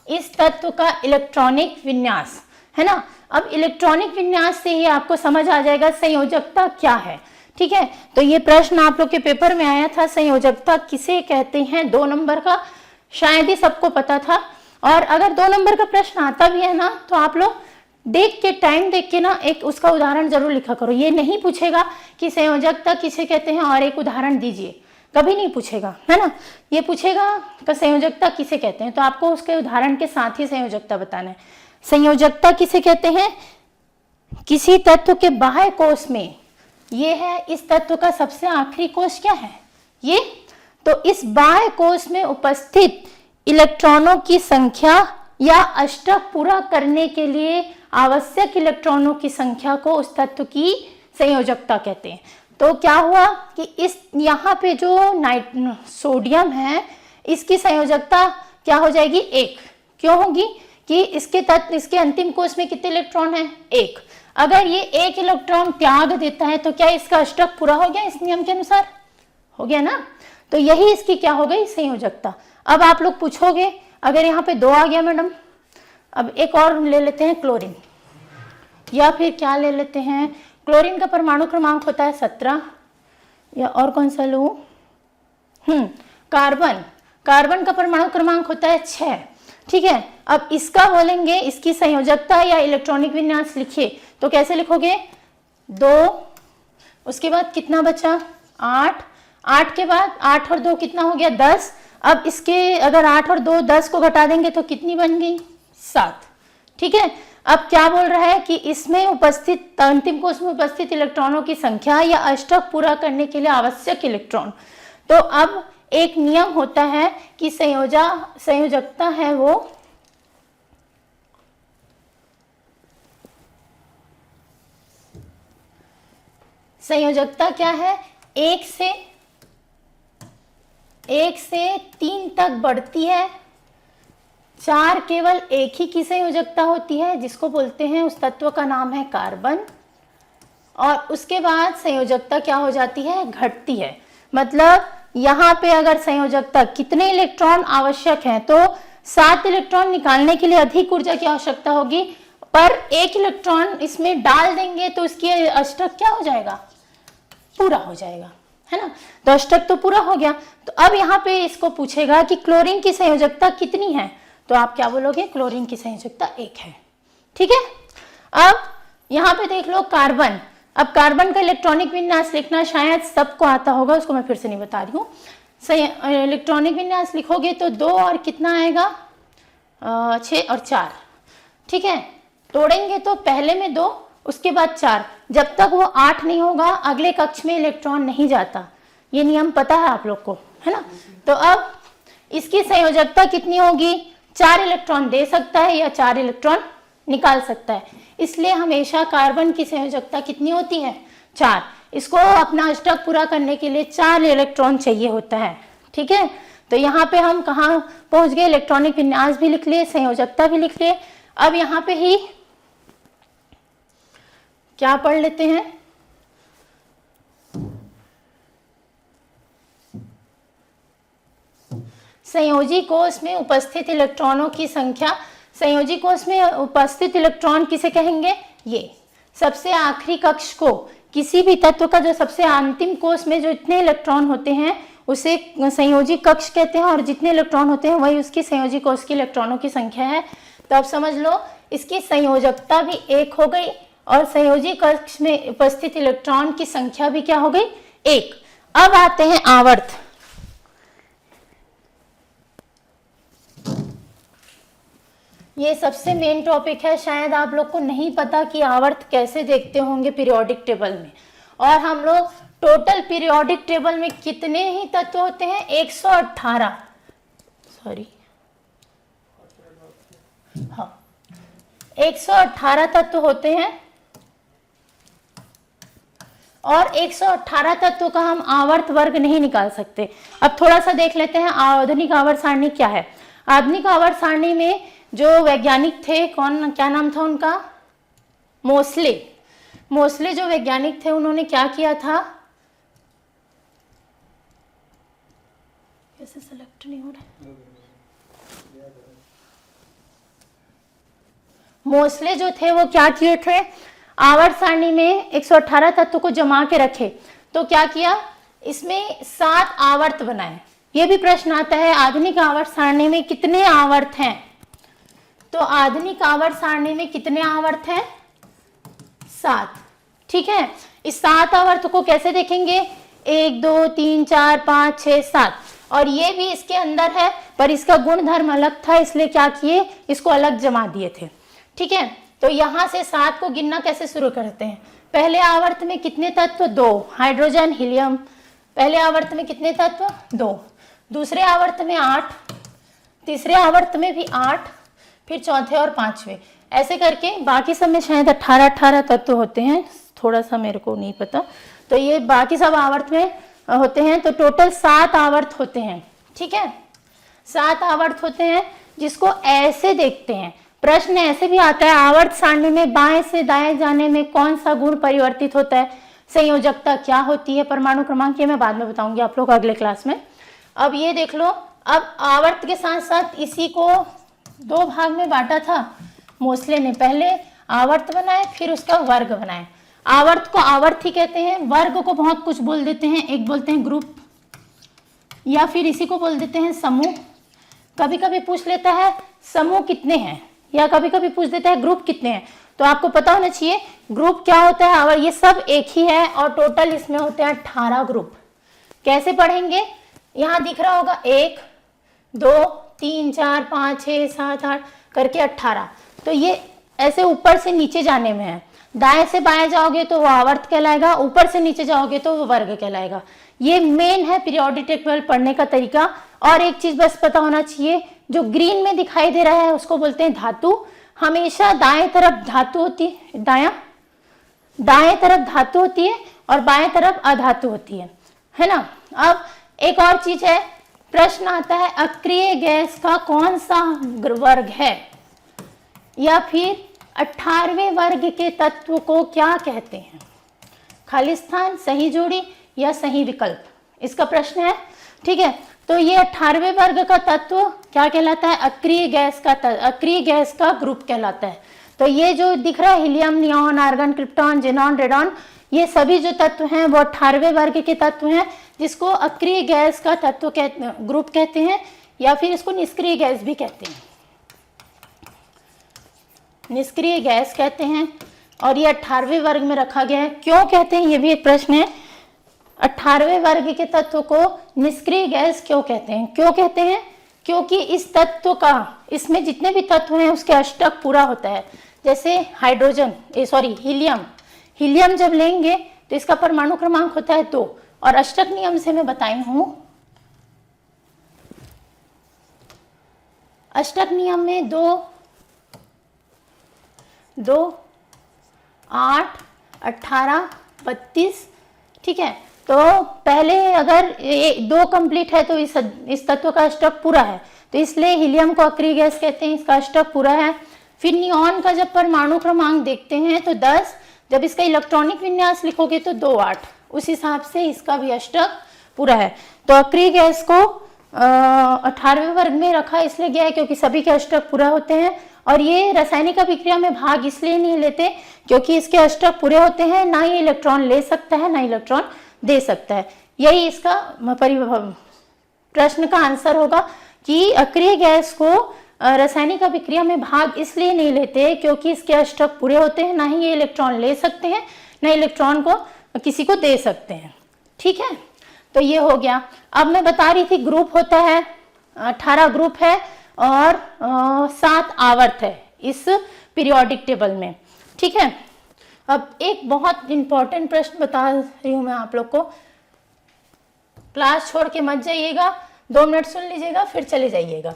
इस तत्व का इलेक्ट्रॉनिक विन्यास, है ना। अब इलेक्ट्रॉनिक विन्यास से ही आपको समझ आ जाएगा संयोजकता क्या है। ठीक है, तो ये प्रश्न आप लोग के पेपर में आया था, संयोजकता किसे कहते हैं, 2 नंबर का, शायद ही सबको पता था। और अगर 2 नंबर का प्रश्न आता भी है ना तो आप लोग देख के, टाइम देख के ना एक उसका उदाहरण जरूर लिखा करो। ये नहीं पूछेगा कि संयोजकता किसे कहते हैं और एक उदाहरण दीजिए, कभी नहीं पूछेगा, है ना। ये पूछेगा कि संयोजकता किसे कहते हैं तो आपको उसके उदाहरण के साथ ही संयोजकता बताना है। संयोजकता किसे कहते हैं, किसी तत्व के बाह्य कोश में, ये है इस तत्व का सबसे आखिरी कोश क्या है ये, तो इस बाह्य कोश में उपस्थित इलेक्ट्रॉनों की संख्या या अष्टक पूरा करने के लिए आवश्यक इलेक्ट्रॉनों की संख्या को उस तत्व की संयोजकता कहते हैं। तो क्या हुआ कि इस यहाँ पे जो सोडियम है इसकी संयोजकता क्या हो जाएगी 1। क्यों होगी कि इसके अंतिम कोश में कितने इलेक्ट्रॉन है 1। अगर ये 1 इलेक्ट्रॉन त्याग देता है तो क्या इसका अष्टक पूरा हो गया, इस नियम के अनुसार हो गया ना। तो यही इसकी क्या हो गई संयोजकता। अब आप लोग पूछोगे अगर यहाँ पे 2 आ गया मैडम, अब एक और ले लेते हैं क्लोरीन, या फिर क्या ले लेते हैं, क्लोरीन का परमाणु क्रमांक होता है 17, या और कौन सा लूं, कार्बन का परमाणु क्रमांक होता है 6। ठीक है, अब इसका बोलेंगे, इसकी संयोजकता या इलेक्ट्रॉनिक विन्यास लिखिए तो कैसे लिखोगे 2, उसके बाद कितना बचा 8 के बाद 8 और 2 कितना हो गया 10। अब इसके अगर 8 और 2 10 को घटा देंगे तो कितनी बन गई 7। ठीक है, अब क्या बोल रहा है कि इसमें उपस्थित अंतिम कोश में उपस्थित इलेक्ट्रॉनों की संख्या या अष्टक पूरा करने के लिए आवश्यक इलेक्ट्रॉन। तो अब एक नियम होता है कि संयोजकता है वो संयोजकता क्या है 1 से 3 तक बढ़ती है। 4 केवल एक ही की संयोजकता होती है जिसको बोलते हैं, उस तत्व का नाम है कार्बन। और उसके बाद संयोजकता क्या हो जाती है घटती है। मतलब यहाँ पे अगर संयोजकता कितने इलेक्ट्रॉन आवश्यक हैं तो 7 इलेक्ट्रॉन निकालने के लिए अधिक ऊर्जा की आवश्यकता होगी, पर 1 इलेक्ट्रॉन इसमें डाल देंगे तो इसकी अष्टक क्या हो जाएगा पूरा हो जाएगा, है ना। तो अष्टक तो पूरा हो गया। तो अब यहाँ पे इसको पूछेगा कि क्लोरीन की संयोजकता कितनी है, तो आप क्या बोलोगे क्लोरीन की संयोजकता 1 है। ठीक है, अब यहाँ पे देख लो कार्बन। अब कार्बन का इलेक्ट्रॉनिक विन्यास लिखना शायद सबको आता होगा, उसको मैं फिर से नहीं बता रही हूँ। इलेक्ट्रॉनिक विन्यास लिखोगे तो 2 और कितना आएगा 6 और 4। ठीक है, तोड़ेंगे तो पहले में 2 उसके बाद 4, जब तक वो 8 नहीं होगा अगले कक्ष में इलेक्ट्रॉन नहीं जाता। ये नियम पता है आप लोग को, है ना। तो अब इसकी संयोजकता कितनी होगी, 4 इलेक्ट्रॉन दे सकता है या 4 इलेक्ट्रॉन निकाल सकता है। इसलिए हमेशा कार्बन की संयोजकता कितनी होती है 4। इसको अपना अष्टक पूरा करने के लिए 4 इलेक्ट्रॉन चाहिए होता है। ठीक है, तो यहाँ पे हम कहाँ पहुंच गए, इलेक्ट्रॉनिक विन्यास भी लिख लिए, संयोजकता भी लिख लिए। अब यहाँ पे ही क्या पढ़ लेते हैं, संयोजी कोश में उपस्थित इलेक्ट्रॉनों की संख्या संयोजी कोष में उपस्थित इलेक्ट्रॉन किसे कहेंगे? ये सबसे आखिरी कक्ष को, किसी भी तत्व का जो सबसे अंतिम कोष में जो इतने इलेक्ट्रॉन होते हैं उसे संयोजी कक्ष कहते हैं, और जितने इलेक्ट्रॉन होते हैं वही उसकी संयोजी कोष की इलेक्ट्रॉनों की संख्या है। तो अब समझ लो इसकी संयोजकता भी 1 हो गई और संयोजी कक्ष में उपस्थित इलेक्ट्रॉन की संख्या भी क्या हो गई? 1। अब आते हैं आवर्त। ये सबसे मेन टॉपिक है, शायद आप लोग को नहीं पता कि आवर्त कैसे देखते होंगे पीरियोडिक टेबल में। और हम लोग टोटल पीरियोडिक टेबल में कितने ही तत्व होते हैं? 118, सॉरी हाँ 118 तत्व होते हैं, और 118 तत्वों का हम आवर्त वर्ग नहीं निकाल सकते। अब थोड़ा सा देख लेते हैं आधुनिक आवर्त सारणी क्या है। आधुनिक आवर्त सारणी में जो वैज्ञानिक थे, कौन, क्या नाम था उनका? मोसले जो वैज्ञानिक थे उन्होंने क्या किया था? कैसे सेलेक्ट नहीं हो रहा? मोसले जो थे वो क्या किए थे? आवर्त सारणी में 118 तत्व को जमा के रखे। तो क्या किया? इसमें 7 आवर्त बनाए। ये भी प्रश्न आता है आधुनिक आवर्त सारणी में कितने आवर्त हैं? तो आधुनिक आवर्त सारणी में कितने आवर्त हैं? 7। ठीक है, इस 7 आवर्त को कैसे देखेंगे? 1 2 3 4 5 6 7, और ये भी इसके अंदर है पर इसका गुणधर्म अलग था, इसलिए क्या किए? इसको अलग जमा दिए थे। ठीक है, तो यहां से 7 को गिनना कैसे शुरू करते हैं? पहले आवर्त में कितने तत्व? 2, हाइड्रोजन हीलियम। पहले आवर्त में कितने तत्व? 2। दूसरे आवर्त में 8, तीसरे आवर्त में भी 8, फिर चौथे और 5वें, ऐसे करके बाकी सब में शायद 18 तत्व होते हैं, थोड़ा सा मेरे को नहीं पता। तो ये बाकी सब आवर्त में होते हैं, तो टोटल 7 आवर्त होते हैं। ठीक है, 7 आवर्त होते हैं, जिसको ऐसे देखते हैं। प्रश्न ऐसे भी आता है आवर्त सारणी में बाएं से दाएं जाने में कौन सा गुण परिवर्तित होता है? संयोजकता क्या होती है? परमाणु क्रमांक, ये मैं बाद में बताऊंगी आप लोग अगले क्लास में। अब ये देख लो, अब आवर्त के साथ साथ इसी को 2 भाग में बांटा था मोसले ने। पहले आवर्त बनाए, फिर उसका वर्ग बनाए। आवर्त को आवर्त ही कहते हैं, वर्ग को बहुत कुछ बोल देते हैं, एक बोलते हैं ग्रुप, या फिर इसी को बोल देते हैं समूह। कभी कभी पूछ लेता है समूह कितने हैं, या कभी कभी पूछ देता है ग्रुप कितने हैं। तो आपको पता होना चाहिए ग्रुप क्या होता है, और ये सब एक ही है, और टोटल इसमें होते हैं 18 ग्रुप। कैसे पढ़ेंगे? यहाँ दिख रहा होगा 1 2 3 4 5 6 7 8 करके 18। तो ये ऐसे ऊपर से नीचे जाने में है। दाएं से बाएं जाओगे तो वो आवर्त कहलाएगा, ऊपर से नीचे जाओगे तो वो वर्ग कहलाएगा। ये मेन है पीरियोडिक टेबल पढ़ने का तरीका। और एक चीज बस पता होना चाहिए, जो ग्रीन में दिखाई दे रहा है उसको बोलते हैं धातु। हमेशा दाएं तरफ धातु होती है, दाएं तरफ धातु होती है और बाएं तरफ अधातु होती है ना। अब एक और चीज है, प्रश्न आता है अक्रिय गैस का कौन सा वर्ग है, या फिर 18वें वर्ग के तत्व को क्या कहते हैं? खाली स्थान, सही जोड़ी या सही विकल्प, इसका प्रश्न है। ठीक है, तो ये 18वें वर्ग का तत्व क्या कहलाता है? अक्रिय गैस का ग्रुप कहलाता है। तो ये जो दिख रहा है helium, neon, argon, krypton, xenon, radon, ये सभी जो तत्व हैं वो 18वें वर्ग के तत्व हैं, जिसको अक्रिय गैस का तत्व ग्रुप कहते हैं, या फिर इसको निष्क्रिय गैस भी कहते हैं, निष्क्रिय गैस कहते हैं। और ये 18वें वर्ग में रखा गया है। क्यों कहते हैं, ये भी एक प्रश्न है। 18वें वर्ग के तत्व को निष्क्रिय गैस क्यों कहते हैं? क्यों कहते हैं? क्योंकि इस तत्व का, इसमें जितने भी तत्व हैं उसके अष्टक पूरा होता है। जैसे हीलियम जब लेंगे तो इसका परमाणु क्रमांक होता है 2, और अष्टक नियम से मैं बताई हूं, अष्टक नियम में 2 8 18 32। ठीक है, तो पहले अगर 2 कंप्लीट है तो इस तत्व का अष्टक पूरा है, तो इसलिए हीलियम को अक्रिय गैस कहते हैं, इसका अष्टक पूरा है। फिर नियॉन का जब परमाणु क्रमांक देखते हैं तो 10, जब इसका इलेक्ट्रॉनिक विन्यास लिखोगे तो 2 8, उस हिसाब से इसका भी अष्टक पूरा है। तो अक्रिय गैस को 18वें वर्ग में रखा इसलिए गया है क्योंकि सभी के अष्टक पूरा होते हैं, और ये रासायनिक अभिक्रिया में भाग इसलिए नहीं लेते क्योंकि इसके अष्टक पूरे होते हैं, ना ये इलेक्ट्रॉन ले सकता है ना इलेक्ट्रॉन दे सकता है। यही इसका प्रश्न का आंसर होगा कि अक्रिय गैस को रासायनिक अभिक्रिया में भाग इसलिए नहीं लेते क्योंकि इसके अष्टक पूरे होते हैं, ना ही ये इलेक्ट्रॉन ले सकते हैं ना इलेक्ट्रॉन को किसी को दे सकते हैं। ठीक है, तो ये हो गया। अब मैं बता रही थी ग्रुप होता है, 18 ग्रुप है और 7 आवर्त है इस पीरियोडिक टेबल में। ठीक है, अब एक बहुत इंपॉर्टेंट प्रश्न बता रही हूं मैं आप लोग को, क्लास छोड़ के मत जाइएगा, 2 मिनट सुन लीजिएगा फिर चले जाइएगा।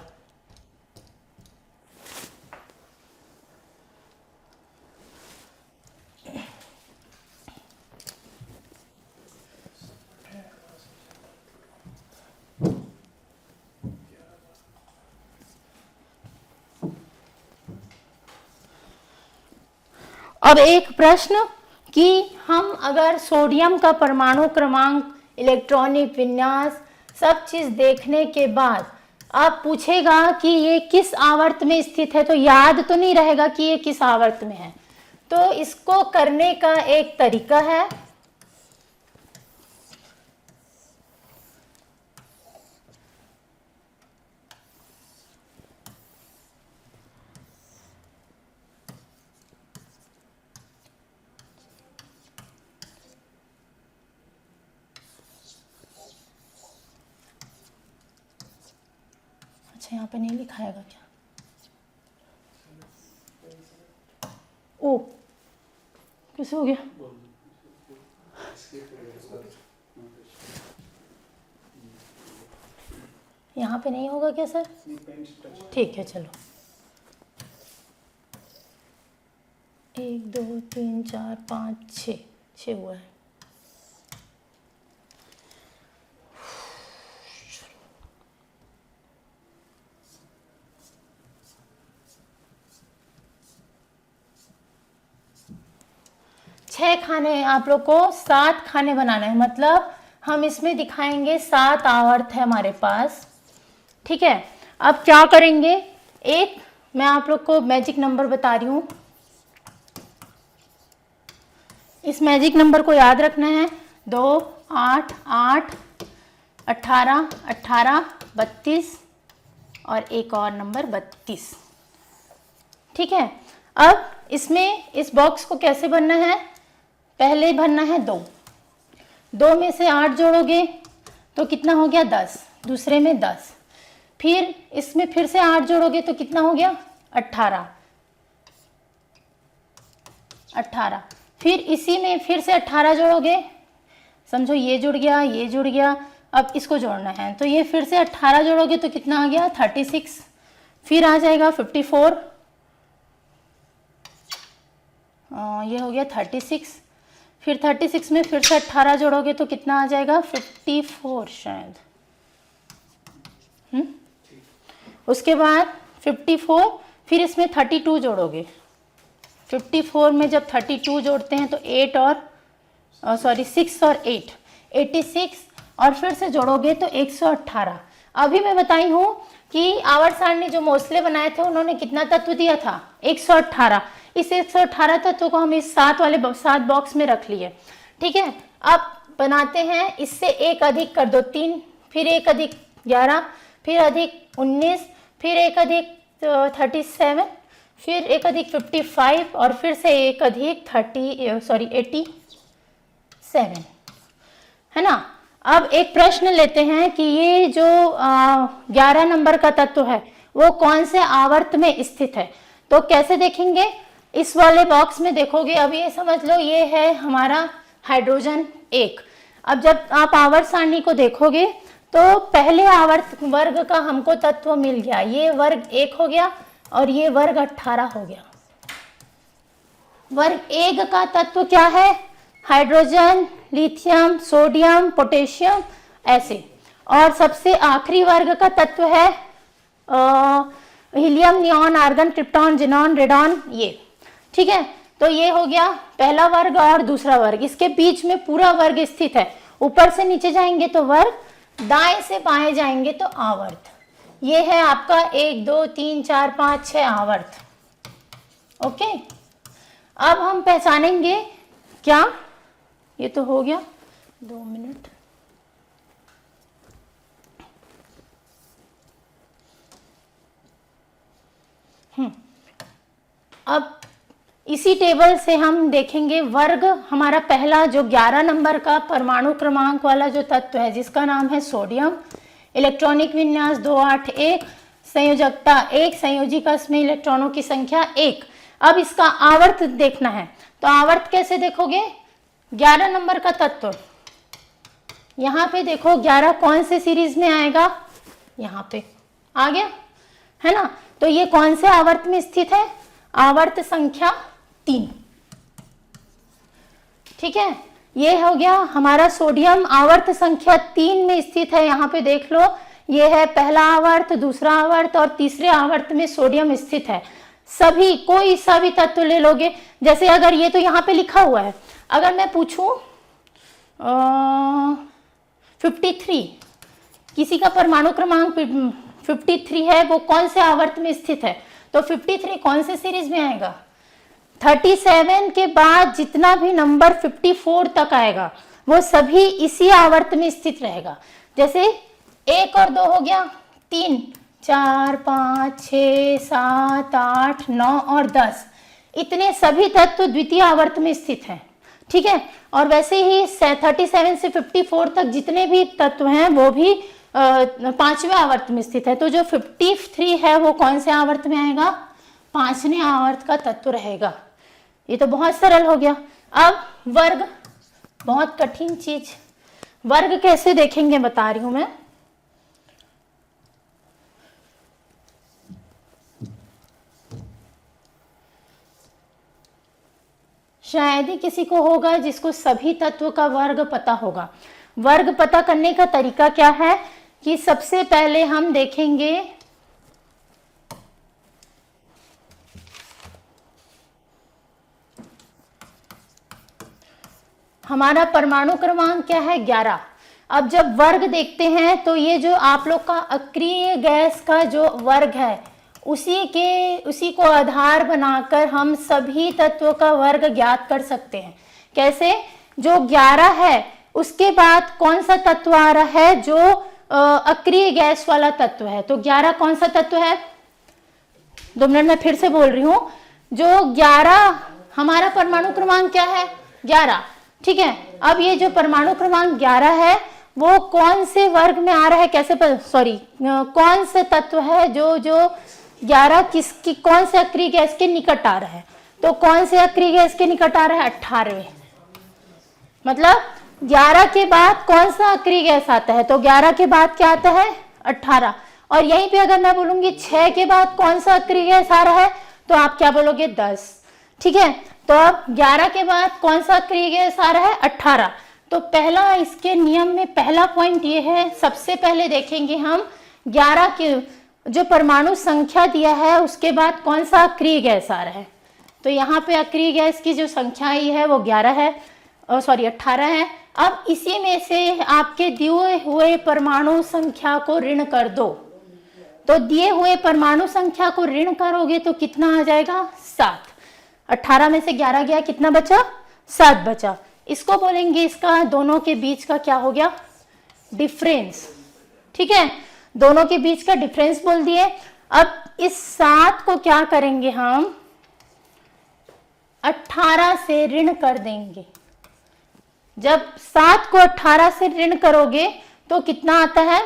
अब एक प्रश्न कि हम अगर सोडियम का परमाणु क्रमांक, इलेक्ट्रॉनिक विन्यास, सब चीज देखने के बाद अब पूछेगा कि ये किस आवर्त में स्थित है, तो याद तो नहीं रहेगा कि ये किस आवर्त में है। तो इसको करने का एक तरीका है, अच्छा यहाँ पे नहीं लिखाएगा क्या? ओ कैसे हो गया? यहाँ पे नहीं होगा क्या सर? ठीक है चलो, 1 2 3 4 5 6 हुआ है। छह खाने आप लोग को 7 खाने बनाना है, मतलब हम इसमें दिखाएंगे 7 आवर्त है हमारे पास। ठीक है, अब क्या करेंगे, एक मैं आप लोग को मैजिक नंबर बता रही हूँ, इस मैजिक नंबर को याद रखना है, 2 8 8 18 18 32 और एक और नंबर 32। ठीक है, अब इसमें इस बॉक्स को कैसे भरना है, पहले भरना है 2 में से 8 जोड़ोगे तो कितना हो गया 10, दूसरे में 10, फिर इसमें फिर से 8 जोड़ोगे तो कितना हो गया 18, फिर इसी में फिर से 18 जोड़ोगे, समझो ये जुड़ गया ये जुड़ गया, अब इसको जोड़ना है तो ये फिर से 18 जोड़ोगे तो कितना आ गया 36, फिर आ जाएगा 54, ये हो गया 36, फिर 36 में फिर से 18 जोड़ोगे तो कितना आ जाएगा 54 शायद। उसके बाद 54, फिर इसमें 32 जोड़ोगे, 54 में जब 32 जोड़ते हैं तो 6 और 8 86, और फिर से जोड़ोगे तो 118। अभी मैं बताई हूँ कि आवर्त सारणी जो मोस्ले बनाए थे उन्होंने कितना तत्व दिया था 118, इस 118 तत्व को हम इस 7 बॉक्स में रख लिए। ठीक है, अब बनाते हैं, इससे एक अधिक कर दो 3, फिर एक अधिक 11, फिर अधिक 19, फिर एक अधिक 37, फिर एक अधिक 55 और फिर से एक अधिक 87 है ना। अब एक प्रश्न लेते हैं कि ये जो 11 नंबर का तत्व है वो कौन से आवर्त में स्थित है, तो कैसे देखेंगे, इस वाले बॉक्स में देखोगे, अब ये समझ लो ये है हमारा हाइड्रोजन 1। अब जब आप आवर्त सारणी को देखोगे तो पहले आवर्त वर्ग का हमको तत्व मिल गया, ये वर्ग 1 हो गया और ये वर्ग 18 हो गया। वर्ग 1 का तत्व क्या है, हाइड्रोजन, लिथियम, सोडियम, पोटेशियम ऐसे, और सबसे आखिरी वर्ग का तत्व है helium, neon, argon, krypton, xenon, radon, ये। ठीक है, तो ये हो गया पहला वर्ग और दूसरा वर्ग, इसके बीच में पूरा वर्ग स्थित है, ऊपर से नीचे जाएंगे तो वर्ग, दाएं से बाएं जाएंगे तो आवर्त। ये है आपका 1 2 3 4 5 6 आवर्त। ओके, अब हम पहचानेंगे क्या, ये तो हो गया, 2 मिनट। अब इसी टेबल से हम देखेंगे वर्ग, हमारा पहला जो 11 नंबर का परमाणु क्रमांक वाला जो तत्व है जिसका नाम है सोडियम, इलेक्ट्रॉनिक विन्यास 281, संयोजकता 1, संयोजी कक्ष में इलेक्ट्रॉनों की संख्या 1। अब इसका आवर्त देखना है, तो आवर्त कैसे देखोगे, 11 नंबर का तत्व, यहाँ पे देखो 11 कौन से सीरीज में आएगा, यहाँ पे आ गया है ना। तो ये कौन से आवर्त में स्थित है, आवर्त संख्या 3। ठीक है, ये हो गया हमारा सोडियम, आवर्त संख्या 3 में स्थित है। यहाँ पे देख लो, ये है पहला आवर्त, दूसरा आवर्त और तीसरे आवर्त में सोडियम स्थित है। सभी कोई सा भी तत्व ले लोगे, जैसे अगर ये तो यहाँ पे लिखा हुआ है, अगर मैं पूछूं 53, किसी का परमाणु क्रमांक 53 है, वो कौन से आवर्त में स्थित है, तो 53 कौन से सीरीज में आएगा, 37 के बाद जितना भी नंबर 54 तक आएगा वो सभी इसी आवर्त में स्थित रहेगा। जैसे 1 और 2 हो गया, 3, 4, 5, 6, 7, 8, 9 और 10, इतने सभी तत्व द्वितीय आवर्त में स्थित हैं। ठीक है, और वैसे ही 37 से 54 तक जितने भी तत्व हैं वो भी 5वें आवर्त में स्थित है। तो जो 53 है वो कौन से आवर्त में आएगा, 5वें आवर्त का तत्व रहेगा। ये तो बहुत सरल हो गया। अब वर्ग, बहुत कठिन चीज, वर्ग कैसे देखेंगे बता रही हूं मैं। शायद ही किसी को होगा जिसको सभी तत्वों का वर्ग पता होगा। वर्ग पता करने का तरीका क्या है कि सबसे पहले हम देखेंगे हमारा परमाणु क्रमांक क्या है, 11। अब जब वर्ग देखते हैं तो ये जो आप लोग का अक्रिय गैस का जो वर्ग है उसी को आधार बनाकर हम सभी तत्वों का वर्ग ज्ञात कर सकते हैं। कैसे, जो 11 है उसके बाद कौन सा तत्व आ रहा है, जो अक्रिय गैस वाला तत्व है। तो 11 कौन सा तत्व है, 2 मिनट में फिर से बोल रही हूं, जो 11 हमारा परमाणु क्रमांक क्या है, 11। ठीक है, अब ये जो परमाणु क्रमांक 11 है वो कौन से वर्ग में आ रहा है, कैसे कौन से तत्व है जो 11 किसकी कौन से अक्रिय गैस के निकट आ रहा है। तो कौन से अक्रिय गैस के निकट आ रहा है, 18वें। मतलब 11 के बाद कौन सा अक्रिय गैस आता है, तो 11 के बाद क्या आता है, 18। और यहीं पे अगर मैं बोलूंगी 6 के बाद कौन सा अक्रिय गैस आ रहा है, तो आप क्या बोलोगे, 10। ठीक है, तो अब 11 के बाद कौन सा अक्रिय गैस आ रहा है, 18। तो पहला इसके नियम में पहला पॉइंट ये है, सबसे पहले देखेंगे हम 11 के जो परमाणु संख्या दिया है उसके बाद कौन सा अक्रिय गैस आ रहा है। तो यहाँ पे अक्रिय गैस की जो संख्या आई है वो 11 है, 18 है। अब इसी में से आपके दिए हुए परमाणु संख्या को ऋण कर दो, तो दिए हुए परमाणु संख्या को ऋण करोगे तो कितना आ जाएगा, 7। 18 में से 11 गया, कितना बचा, 7 बचा। इसको बोलेंगे इसका दोनों के बीच का क्या हो गया, डिफरेंस। ठीक है, दोनों के बीच का डिफरेंस बोल दिए। अब इस 7 को क्या करेंगे हम, 18 से ऋण कर देंगे। जब 7 को 18 से ऋण करोगे तो कितना आता है,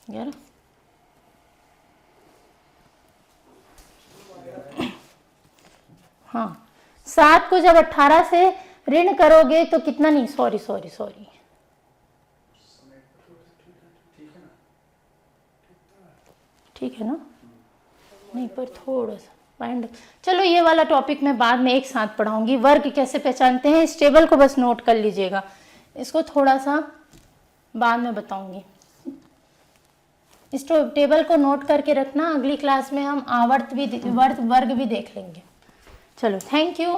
11। हाँ, 7 को जब 18 से ऋण करोगे तो कितना, नहीं सॉरी ठीक है ना, नहीं पर थोड़ा सा माइंड। चलो ये वाला टॉपिक मैं बाद में एक साथ पढ़ाऊंगी, वर्ग कैसे पहचानते हैं। इस टेबल को बस नोट कर लीजिएगा, इसको थोड़ा सा बाद में बताऊंगी। इस टेबल को नोट करके रखना, अगली क्लास में हम आवर्त भी वर्ग भी देख लेंगे। चलो, थैंक यू।